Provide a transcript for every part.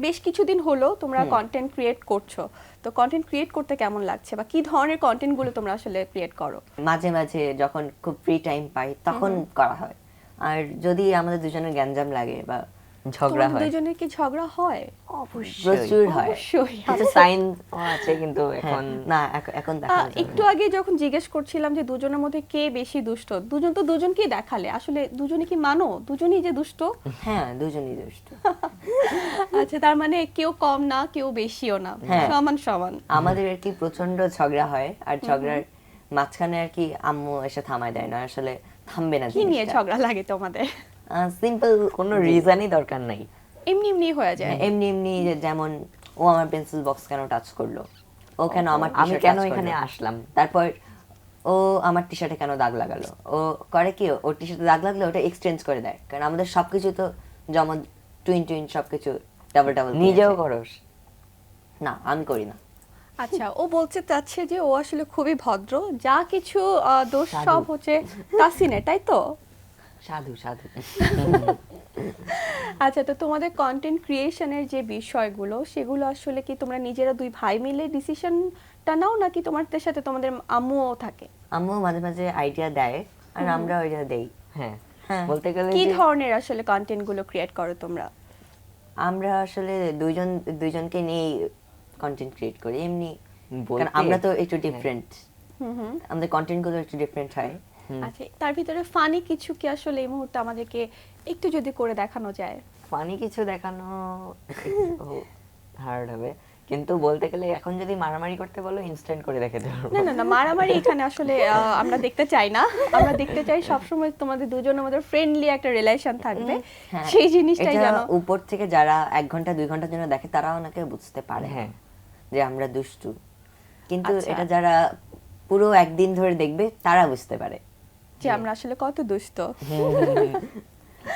বেশ কিছুদিন হলো তোমরা কন্টেন্ট ক্রিয়েট করছো, তো কন্টেন্ট ক্রিয়েট করতে কেমন লাগছে বা কি ধরনের কন্টেন্ট গুলো তোমরা আসলে ক্রিয়েট করো? মাঝে মাঝে যখন খুব ফ্রি টাইম পাই তখন করা হয়। আর যদি আমাদের দুজনের গ্যাঞ্জাম লাগে বা ঝগড়া তোমাদের হয়, দুজনের কি ঝগড়া হয়? প্রচুর হয়। অবশ্যই। কিছু সাইন আছে কিন্তু এখন না এখন দেখা যায় একটু আগে যখন জিজ্ঞেস করছিলাম যে দুজনের মধ্যে কে বেশি দুষ্ট, দুজন তো দুজনকেই দেখালে, আসলে দুজনে কি মানো দুজনই যে দুষ্ট? হ্যাঁ, দুজনই দুষ্ট। আচ্ছা, তার মানে কেউ কম না কেউ বেশিও না, হ্যাঁ। সমান সমান। আমাদের আর কি প্রচন্ড ঝগড়া হয়, আর ঝগড়ার মাঝখানে আর কি আম্মু এসে থামায় দেয় না, আসলে থামবে না। কি নিয়ে ঝগড়া লাগে তোমাদের? সিম্পল, কোনো রিজনই দরকার নাই। এমনি এমনি হয়ে যায়? এমনি এমনি যেমন ও আমার পেন্সিল বক্স কেন টাচ করলো, ও কেন আমার আমি t-shirt কেন touch এখানে করলো। আসলাম, তারপর ও আমার টি শার্টে কেন দাগ লাগালো, ও করে কি ওর টি শার্টে দাগ লাগলে ওটা এক্সচেঞ্জ করে দেয়, কারণ আমাদের সবকিছু তো জমা টুইন টুইন সবকিছু ডাবল ডাবল। নিজেও করস? না, আমি করি না। আচ্ছা, ও বলতে চাচ্ছে যে ও আসলে খুবই ভদ্র, যা কিছু দোষ সাধু। সব হচ্ছে তাসিনের, তাই তো? সাধু সাধু। আচ্ছা, তো তোমাদের কন্টেন্ট ক্রিয়েশনের যে বিষয়গুলো সেগুলো আসলে কি তোমরা নিজেরা দুই ভাই মিলে ডিসিশনটা নাও, নাকি তোমাদের সাথে তোমাদের আম্মুও থাকে? আম্মু মাঝে মাঝে আইডিয়া দেয় আর আমরা ওইটা দেই। হ্যাঁ, হ্যাঁ। বলতে গেলে কি যে ধরনের আসলে কন্টেন্ট গুলো ক্রিয়েট করো তোমরা? আমরা আসলে দুইজনকে নিয়ে কন্টেন্ট ক্রিয়েট করি এমনি, কারণ বলতে- আমরা তো একটু ডিফারেন্ট, হুম হুম। আমাদের কন্টেন্ট গুলো একটু ডিফারেন্ট হয়। আচ্ছা, তার ভিতরে ফানি কিছু কি আসলে এই মুহূর্তে আমাদেরকে একটু যদি করে দেখানো যায়? ফানি কিছু দেখানো হার্ড হবে, কিন্তু বলতে গেলে এখন যদি মারামারি করতে বলো ইনস্ট্যান্ট করে দেখে দেবো। না না না, মারামারি এখানে আসলে আমরা দেখতে চাই না। আমরা দেখতে চাই সবসময় তোমাদের দুজনের মধ্যে ফ্রেন্ডলি একটা রিলেশন থাকবে, হ্যাঁ, সেই জিনিসটাই এটা যেন। উপর থেকে যারা 1 ঘন্টা 2 ঘন্টার জন্য দেখে তারাও নাকি বুঝতে পারে হ্যাঁ। যে আমরা দুষ্টু, কিন্তু আচ্ছা। এটা যারা পুরো একদিন ধরে দেখবে তারা বুঝতে পারে। যে আমরা আসলে কত দুষ্ট।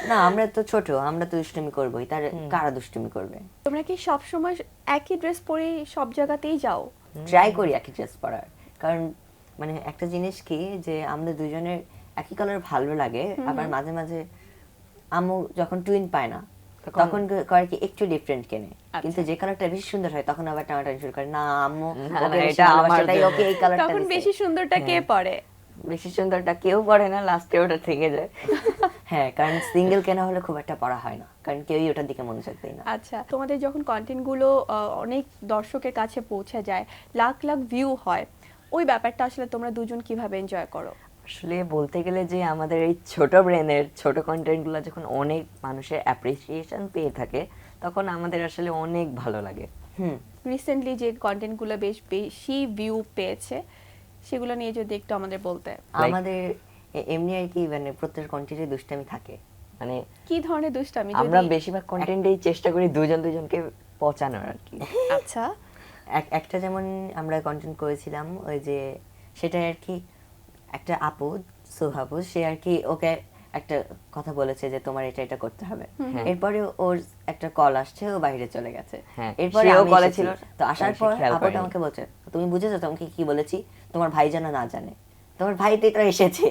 না, আমরা তো ছোট, আমরা তো দুষ্টুমি করবোই, তার কারা দুষ্টুমি করবে। তোমরা কি সব সময় একই ড্রেস পরে সব জায়গাতেই যাও? ট্রাই করি একই ড্রেস পরার, কারণ মানে একটা জিনিস কি যে আমাদের দুজনের একই কালার ভালো লাগে, আবার মাঝে মাঝে আম্মু যখন টুইন পায় না তখন করে কি একটু ডিফারেন্ট কেনে, কিন্তু যে কালারটা বেশি সুন্দর হয় তখন আবার টানাটানি শুরু করে, না আম্মু না, ওকে না, বেশি এটা আমার ভালোবাসে, তাই জন্য। ওকে এই কালারটা তখন দিছে। বেশি সুন্দরটা কে পরে? বেশি সুন্দরটা কেউ পড়ে না, লাস্টে ওটা থেকে যায়। হ্যাঁ, কারণ সিঙ্গেল কেনা হলে খুব একটা পড়া হয় না, কারণ কেউই ওটার দিকে মনোযোগ দেয় না। আচ্ছা, তোমাদের যখন কন্টেন্ট গুলো অনেক দর্শকের কাছে পৌঁছে যায়, লাখ লাখ ভিউ হয়, ওই ব্যাপারটা আসলে তোমরা দুজন কিভাবে এনজয় করো? আসলে বলতে গেলে যে আমাদের এই ছোট ব্রেনের ছোট কন্টেন্টগুলো যখন অনেক মানুষের অ্যাপ্রিসিয়েশন পেয়ে থাকে তখন আমাদের আসলে অনেক ভালো লাগে। রিসেন্টলি যে কন্টেন্ট গুলো বেশ বেশি ভিউ পেয়েছে সেগুলো নিয়ে যদি একটু আমাদের বলতে। আমাদের এমনি আর কি মানে প্রত্যেক কন্টেন্টে দুষ্টামি থাকে। মানে কি ধরনের দুষ্টামি আমরা যদি? বেশিরভাগ কন্টেন্টেই চেষ্টা করি দুজন দুজনকে পচানোর আর কি। আচ্ছা, একটা যেমন আমরা কন্টেন্ট করেছিলাম ওই যে সেটা আর কি একটা আপু সোহাবু, সে আর কি ওকে একটা কথা বলেছে যে তোমার এটা এটা করতে হবে, এরপরে ওর একটা কল আসছে, ও বাইরে চলে গেছে। হ্যাঁ, এরপরে সেও আমি কলে এসেছি। ছিল, তো আসার সে পর খেয়াল আপুটা করেনি। আমাকে বলছে তুমি বুঝেছো তোমাকে কি বলেছি, তোমার ভাই যেন না জানে, তোমার ভাই তো এটা এসেছে।